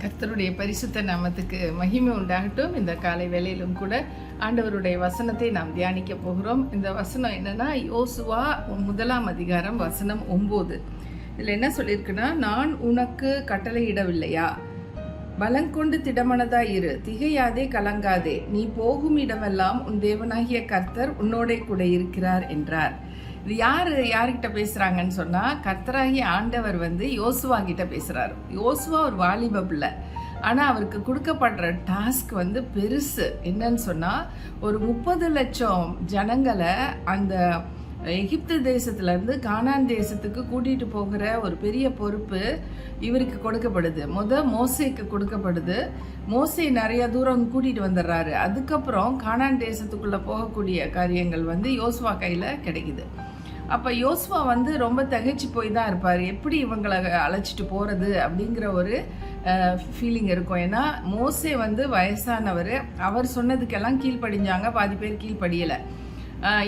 கர்த்தருடைய பரிசுத்த நாமத்துக்கு மகிமை உண்டாகட்டும். இந்த காலை வேளையிலும் கூட ஆண்டவருடைய வசனத்தை நாம் தியானிக்க போகிறோம். இந்த வசனம் என்னன்னா, யோசுவா 1 அதிகாரம் வசனம் 9. இதில் என்ன சொல்லியிருக்குன்னா, நான் உனக்கு கட்டளையிடவில்லையா, பலங்கொண்டு திடமனதாய் இரு, திகையாதே கலங்காதே, நீ போகும் இடமெல்லாம் உன் தேவனாகிய கர்த்தர் உன்னோட கூட இருக்கிறார் என்றார். இது யாருக்கிட்ட பேசுகிறாங்கன்னு சொன்னால், கர்த்தராகிய ஆண்டவர் யோசுவா கிட்ட பேசுகிறாரு. யோசுவா ஒரு வாலிப பிள்ளை, ஆனால் அவருக்கு கொடுக்கப்படுற டாஸ்க் பெருசு. என்னன்னு சொன்னால், ஒரு 30 லட்சம் ஜனங்களை அந்த எகிப்து தேசத்துலேருந்து கானான் தேசத்துக்கு கூட்டிகிட்டு போகிற ஒரு பெரிய பொறுப்பு இவருக்கு கொடுக்கப்படுது. மோசேக்கு கொடுக்கப்படுது. மோசே நிறைய தூரம் கூட்டிகிட்டு வந்துடுறாரு. அதுக்கப்புறம் கானான் தேசத்துக்குள்ளே போகக்கூடிய காரியங்கள் யோசுவா கையில் கிடைக்குது. அப்போ யோசுவா ரொம்ப திகைச்சு போய் தான் இருப்பார். எப்படி இவங்களை அழைச்சிட்டு போகிறது அப்படிங்கிற ஒரு ஃபீலிங் இருக்கும். ஏன்னா மோசே வயசானவர், அவர் சொன்னதுக்கெல்லாம் கீழ்ப்படிஞ்சாங்க, பாதி பேர் கீழ்ப்படியலை.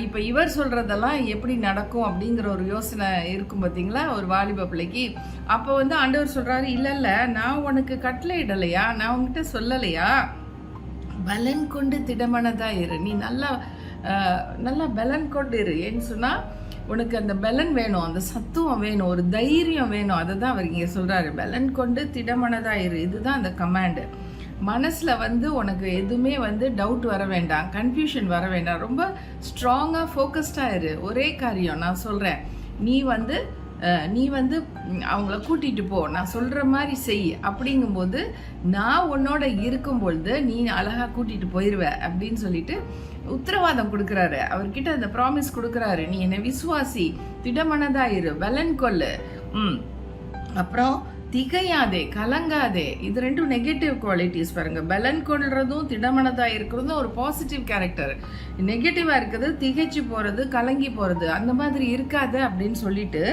இப்போ இவர் சொல்கிறதெல்லாம் எப்படி நடக்கும் அப்படிங்கிற ஒரு யோசனை இருக்கும் பார்த்தீங்களா ஒரு வாலிப பிள்ளைக்கு. அப்போ ஆண்டவர் சொல்கிறாரு, இல்லை நான் உனக்கு கட்டளை இடலையா, நான் உங்ககிட்ட சொல்லலையா, பலன் கொண்டு திடமனதாக இரு, நீ நல்லா பலன் கொண்டு இரு. ஏன்னு சொன்னால், உனக்கு அந்த பலன் வேணும், அந்த சத்துவம் வேணும், ஒரு தைரியம் வேணும். அதை தான் அவர் இங்கே சொல்கிறாரு, பலன் கொண்டு திடமனதாக இரு. இதுதான் அந்த கமாண்டு. மனசில் உனக்கு எதுவுமே டவுட் வர வேண்டாம், கன்ஃபியூஷன் வர வேண்டாம். ரொம்ப ஸ்ட்ராங்காக ஃபோக்கஸ்டாக இரு. ஒரே காரியம் நான் சொல்கிறேன், நீ அவங்கள கூட்டிகிட்டு போ, நான் சொல்கிற மாதிரி செய். அப்படிங்கும்போது நான் உன்னோட இருக்கும்பொழுது நீ அழகாக கூட்டிகிட்டு போயிடுவ அப்படின்னு சொல்லிட்டு உத்தரவாதம் கொடுக்குறாரு. அவர்கிட்ட அந்த ப்ராமிஸ் கொடுக்குறாரு, நீ என்னை விசுவாசி, திடமனதாயிரு, பலன் கொள்ளு, அப்புறம் திகையாதே கலங்காதே. இது ரெண்டும் நெகட்டிவ் குவாலிட்டிஸ் பாருங்க. பலன் கொள்றதும் திடமனதாக இருக்கிறதும் ஒரு பாசிட்டிவ் கேரக்டர். நெகட்டிவாக இருக்கிறது திகைச்சு போகிறது, கலங்கி போகிறது, அந்த மாதிரி இருக்காது அப்படின்னு சொல்லிட்டு,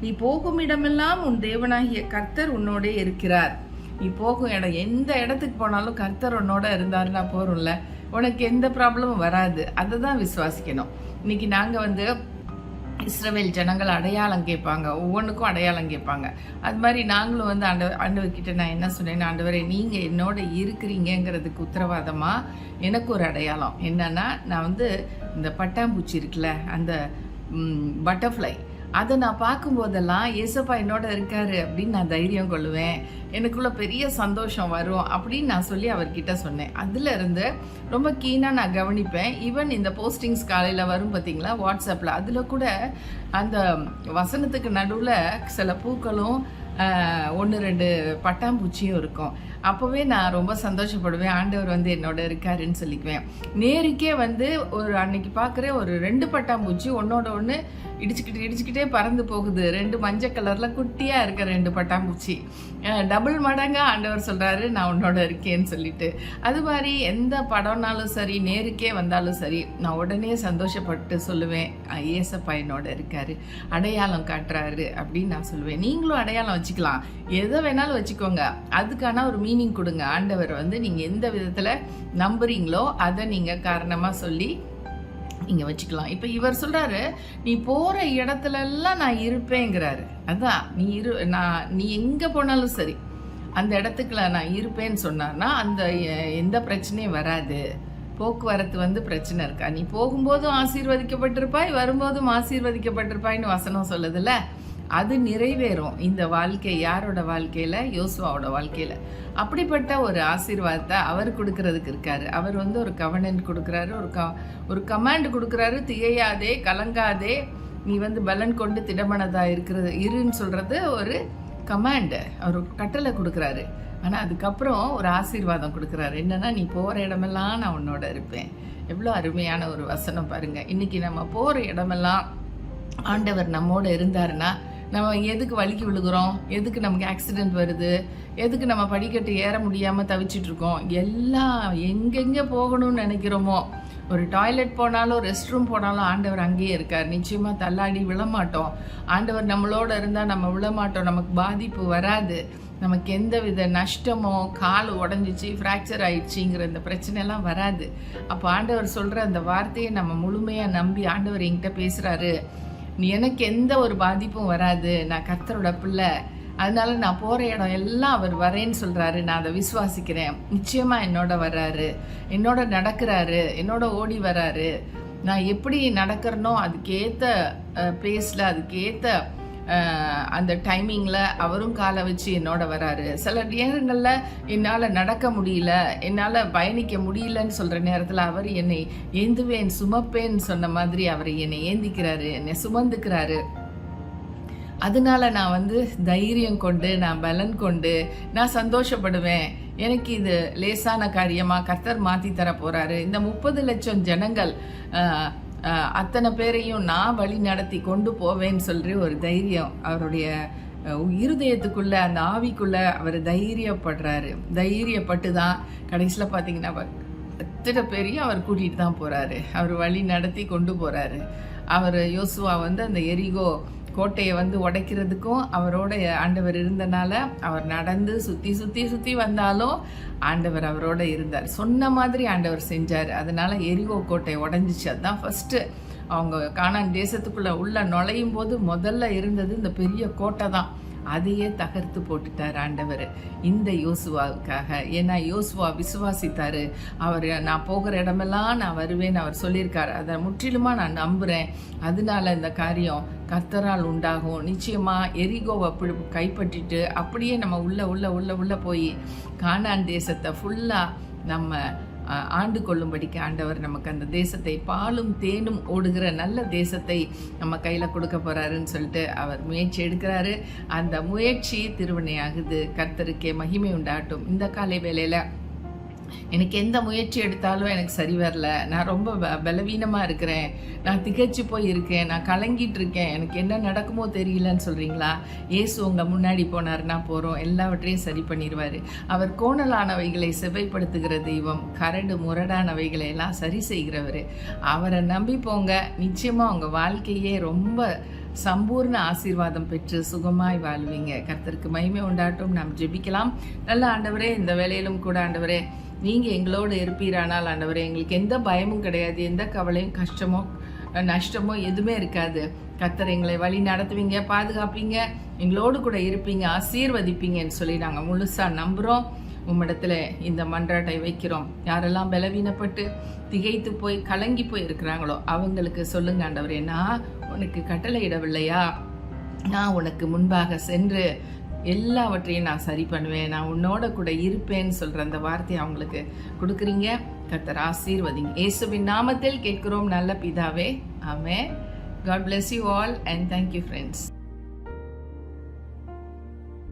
நீ போகும் இடமெல்லாம் உன் தேவனாகிய கர்த்தர் உன்னோட இருக்கிறார். நீ போகும் இடம், எந்த இடத்துக்கு போனாலும் கர்த்தர் உன்னோட இருந்தாருன்னா போகிறோம்ல, உனக்கு எந்த ப்ராப்ளமும் வராது. அதை தான் விசுவாசிக்கணும். இன்னைக்கு நாங்கள் இஸ்ரவேல் ஜனங்கள் அடையாளம் கேட்பாங்க, ஒவ்வொன்றுக்கும் அடையாளம் கேட்பாங்க. அது மாதிரி நாங்களும் ஆண்டவர்கிட்ட நான் என்ன சொன்னேன், ஆண்டவரே நீங்கள் என்னோட இருக்கிறீங்கிறதுக்கு உத்தரவாதமாக எனக்கு ஒரு அடையாளம் என்னன்னா, நான் இந்த பட்டாம்பூச்சி இருக்குல்ல, அந்த பட்டர்ஃப்ளை, அதை நான் பார்க்கும்போதெல்லாம் ஏசப்பா என்னோட இருக்காரு அப்படின்னு நான் தைரியம் கொள்ளுவேன், எனக்குள்ள பெரிய சந்தோஷம் வரும் அப்படின்னு நான் சொல்லி அவர்கிட்ட சொன்னேன். அதுலேருந்து ரொம்ப கீனாக நான் கவனிப்பேன். ஈவன் இந்த போஸ்டிங்ஸ் காலையில் வரும் பார்த்தீங்களா வாட்ஸ்அப்பில், அதில் கூட அந்த வசனத்துக்கு நடுவில் சில பூக்களும் 1-2 பட்டாம்பூச்சியும் இருக்கும். அப்போவே நான் ரொம்ப சந்தோஷப்படுவேன், ஆண்டவர் என்னோட இருக்காருன்னு சொல்லிக்குவேன். நேருக்கே ஒரு அன்னைக்கு பார்க்குறேன், ஒரு 2 பட்டாம்பூச்சி ஒன்னோட ஒன்று இடிச்சுக்கிட்டே பறந்து போகுது. 2 மஞ்சள் கலரில் குட்டியாக இருக்க 2 பட்டாம்பூச்சி. டபுள் மடங்காக ஆண்டவர் சொல்கிறாரு, நான் உன்னோட இருக்கேன்னு சொல்லிட்டு. அது மாதிரி எந்த படம்னாலும் சரி, நேருக்கே வந்தாலும் சரி, நான் உடனே சந்தோஷப்பட்டு சொல்லுவேன், ஏசப்பா என்னோட இருக்காரு, அடையாளம் காட்டுறாரு அப்படின்னு நான் சொல்லுவேன். நீங்களும் அடையாளம் வச்சுக்கலாம், எதை வேணாலும் வச்சுக்கோங்க. அதுக்கான ஒரு மீனிங் கொடுங்க. ஆண்டவர் நீங்கள் எந்த விதத்தில் நம்புறீங்களோ அதை நீங்கள் காரணமாக சொல்லி நீங்கள் வச்சுக்கலாம். இப்போ இவர் சொல்கிறாரு, நீ போகிற இடத்துலலாம் நான் இருப்பேங்கிறாரு. அதான் நீ எங்கே போனாலும் சரி அந்த இடத்துக்குள்ள நான் இருப்பேன்னு சொன்னார்னா அந்த எந்த பிரச்சனையும் வராது. போக்குவரத்து பிரச்சனை இருக்கா, நீ போகும்போதும் ஆசீர்வதிக்கப்பட்டிருப்பாய், வரும்போதும் ஆசீர்வதிக்கப்பட்டிருப்பாய்ன்னு வசனம் சொல்லுதுல்ல, அது நிறைவேறும். இந்த வாழ்க்கை யாரோட வாழ்க்கையில்? யோசுவாவோட வாழ்க்கையில். அப்படிப்பட்ட ஒரு ஆசீர்வாதத்தை அவர் கொடுக்கறதுக்கு இருக்காரு. அவர் ஒரு கவர்னன்ட் கொடுக்குறாரு, ஒரு கமாண்ட் கொடுக்குறாரு, திகையாதே கலங்காதே, நீ பலன் கொண்டு திடமனதாக இருன்னு சொல்கிறது ஒரு கமாண்டு, அவர் கட்டளை கொடுக்குறாரு. ஆனால் அதுக்கப்புறம் ஒரு ஆசீர்வாதம் கொடுக்குறாரு. என்னன்னா, நீ போகிற இடமெல்லாம் நான் உன்னோட இருப்பேன். எவ்வளோ அருமையான ஒரு வசனம் பாருங்கள். இன்றைக்கி நம்ம போகிற இடமெல்லாம் ஆண்டவர் நம்மோட இருந்தாருன்னா, நம்ம எதுக்கு வலிக்கு விழுகிறோம், எதுக்கு நமக்கு ஆக்சிடெண்ட் வருது, எதுக்கு நம்ம படிக்கட்டு ஏற முடியாமல் தவிச்சிட்ருக்கோம், எல்லாம் எங்கெங்கே போகணும்னு நினைக்கிறோமோ, ஒரு டாய்லெட் போனாலும் ரெஸ்ட் ரூம் போனாலும் ஆண்டவர் அங்கேயே இருக்கார். நிச்சயமாக தள்ளாடி விழமாட்டோம். ஆண்டவர் நம்மளோட இருந்தால் நம்ம விழமாட்டோம், நமக்கு பாதிப்பு வராது, நமக்கு எந்த வித நஷ்டமோ, கால் உடஞ்சிச்சு, ஃப்ராக்சர் ஆயிடுச்சுங்கிற இந்த பிரச்சனைலாம் வராது. அப்போ ஆண்டவர் சொல்கிற அந்த வார்த்தையை நம்ம முழுமையாக நம்பி, ஆண்டவர் என்கிட்ட பேசுகிறாரு, எனக்கு எந்த ஒரு பாதிப்பும் வராது, நான் கர்த்தரோட பிள்ளை, அதனால நான் போகிற இடம் எல்லாம் அவர் வரேன்னு சொல்கிறாரு. நான் அதை விசுவாசிக்கிறேன். நிச்சயமாக என்னோட வர்றாரு, என்னோட நடக்கிறாரு, என்னோட ஓடி வர்றாரு. நான் எப்படி நடக்கிறனோ அதுக்கேற்ற பேஸில், அதுக்கேற்ற அந்த டைமிங்கில் அவரும் காலை வச்சு என்னோட வராரு. சில நேரங்களில் என்னால் நடக்க முடியல, என்னால் பயணிக்க முடியலன்னு சொல்கிற நேரத்தில் அவர் என்னை ஏந்துவேன் சுமப்பேன்னு சொன்ன மாதிரி அவர் என்னை ஏந்திக்கிறாரு, என்னை சுமந்துக்கிறாரு. அதனால நான் தைரியம் கொண்டு, நான் பலன் கொண்டு, நான் சந்தோஷப்படுவேன். எனக்கு இது லேசான காரியமாக கர்த்தர் மாற்றி தர போகிறாரு. இந்த 30 லட்சம் ஜனங்கள் அத்தனை பேரையும் நான் வழி நடத்தி கொண்டு போவேன்னு சொல்லி ஒரு தைரியம் அவருடைய இருதயத்துக்குள்ளே, அந்த ஆவிக்குள்ளே அவர் தைரியப்படுறாரு. தைரியப்பட்டு தான் கடைசியில் பார்த்தீங்கன்னா அத்தனை பேரையும் அவர் கூட்டிகிட்டு தான் போகிறாரு. அவர் வழி நடத்தி கொண்டு போகிறாரு. அவர் யோசுவா அந்த எரிகோ கோட்டையை உடைக்கிறதுக்கும் அவரோட ஆண்டவர் இருந்தனால அவர் நடந்து சுற்றி சுற்றி சுற்றி வந்தாலும் ஆண்டவர் அவரோட இருந்தார். சொன்ன மாதிரி ஆண்டவர் செஞ்சார். அதனால எரிகோ கோட்டை உடஞ்சிச்சு. அதுதான் ஃபஸ்ட்டு அவங்க கானான் தேசத்துக்குள்ளே உள்ள நுழையும் போது முதல்ல இருந்தது இந்த பெரிய கோட்டை தான். அதையே தகர்த்து போட்டுட்டார் ஆண்டவர் இந்த யோசுவாவுக்காக. ஏன்னா யோசுவா விசுவாசித்தாரு. அவர் நான் போகிற இடமெல்லாம் நான் வருவேன்னு அவர் சொல்லியிருக்காரு. அதை முற்றிலுமா நான் நம்புகிறேன். அதனால இந்த காரியம் கர்த்தரால் உண்டாகும். நிச்சயமாக எரிகோவை கைப்பற்றிட்டு அப்படியே நம்ம உள்ள போய் கானான் தேசத்தை ஃபுல்லாக நம்ம ஆண்டு கொள்ளும்படிக்கு ஆண்டவர் நமக்கு அந்த தேசத்தை, பாலும் தேனும் ஓடுகிற நல்ல தேசத்தை நம்ம கையில் கொடுக்க போகிறாருன்னு சொல்லிட்டு அவர் முயற்சி எடுக்கிறாரு. அந்த முயற்சி திருவினையாகுது. கர்த்தருக்கே மகிமை உண்டாகட்டும். இந்த காலை வேளையில் எனக்கு எந்த முயற்சி எடுத்தாலும் எனக்கு சரி வரல, நான் ரொம்ப பலவீனமாக இருக்கிறேன், நான் திகைச்சு போய் இருக்கேன், நான் கலங்கிட்டு இருக்கேன், எனக்கு என்ன நடக்குமோ தெரியலன்னு சொல்கிறீங்களா? இயேசு உங்கள் முன்னாடி போனார்னா போகிறோம், எல்லாவற்றையும் சரி பண்ணிடுவார். அவர் கோணலானவைகளை செவைப்படுத்துகிற தெய்வம், கரடு முரடானவைகளை எல்லாம் சரி செய்கிறவர். அவரை நம்பி போங்க. நிச்சயமாக உங்கள் வாழ்க்கையே ரொம்ப சம்பூர்ண ஆசீர்வாதம் பெற்று சுகமாய் வாழ்வீங்க. கர்த்தருக்கு மகிமை உண்டாட்டும். நாம் ஜெபிக்கலாம். நல்ல ஆண்டவரே, இந்த வேளையிலும் கூட ஆண்டவரே நீங்கள் எங்களோடு இருப்பீரானால் ஆண்டவரே எங்களுக்கு எந்த பயமும் கிடையாது, எந்த கவலையும் கஷ்டமோ நஷ்டமோ எதுவுமே இருக்காது. கர்த்தர் எங்களை வழி நடத்துவீங்க, பாதுகாப்பீங்க, எங்களோடு கூட இருப்பீங்க, ஆசீர்வதிப்பீங்கன்னு சொல்லி நாங்கள் முழுசாக நம்புகிறோம். உம்மிடத்துல இந்த மன்றாட்டை வைக்கிறோம். யாரெல்லாம் பலவீனப்பட்டு திகைத்து போய் கலங்கி போய் இருக்கிறாங்களோ அவங்களுக்கு சொல்லுங்க ஆண்டவரே, நான் உனக்கு கட்டளை இடவில்லையா? நான் உனக்கு முன்பாக சென்று எல்லாவற்றையும் நான் சரி பண்ணுவேன், நான் உன்னோட கூட இருப்பேன்னு சொல்கிற அந்த வார்த்தையை அவங்களுக்கு கொடுக்குறீங்க. கர்த்தர் ஆசீர்வதிங்க. இயேசுவின் நாமத்தில் கேட்கிறோம் நல்ல பிதாவே. ஆமென். God bless you all and thank you friends.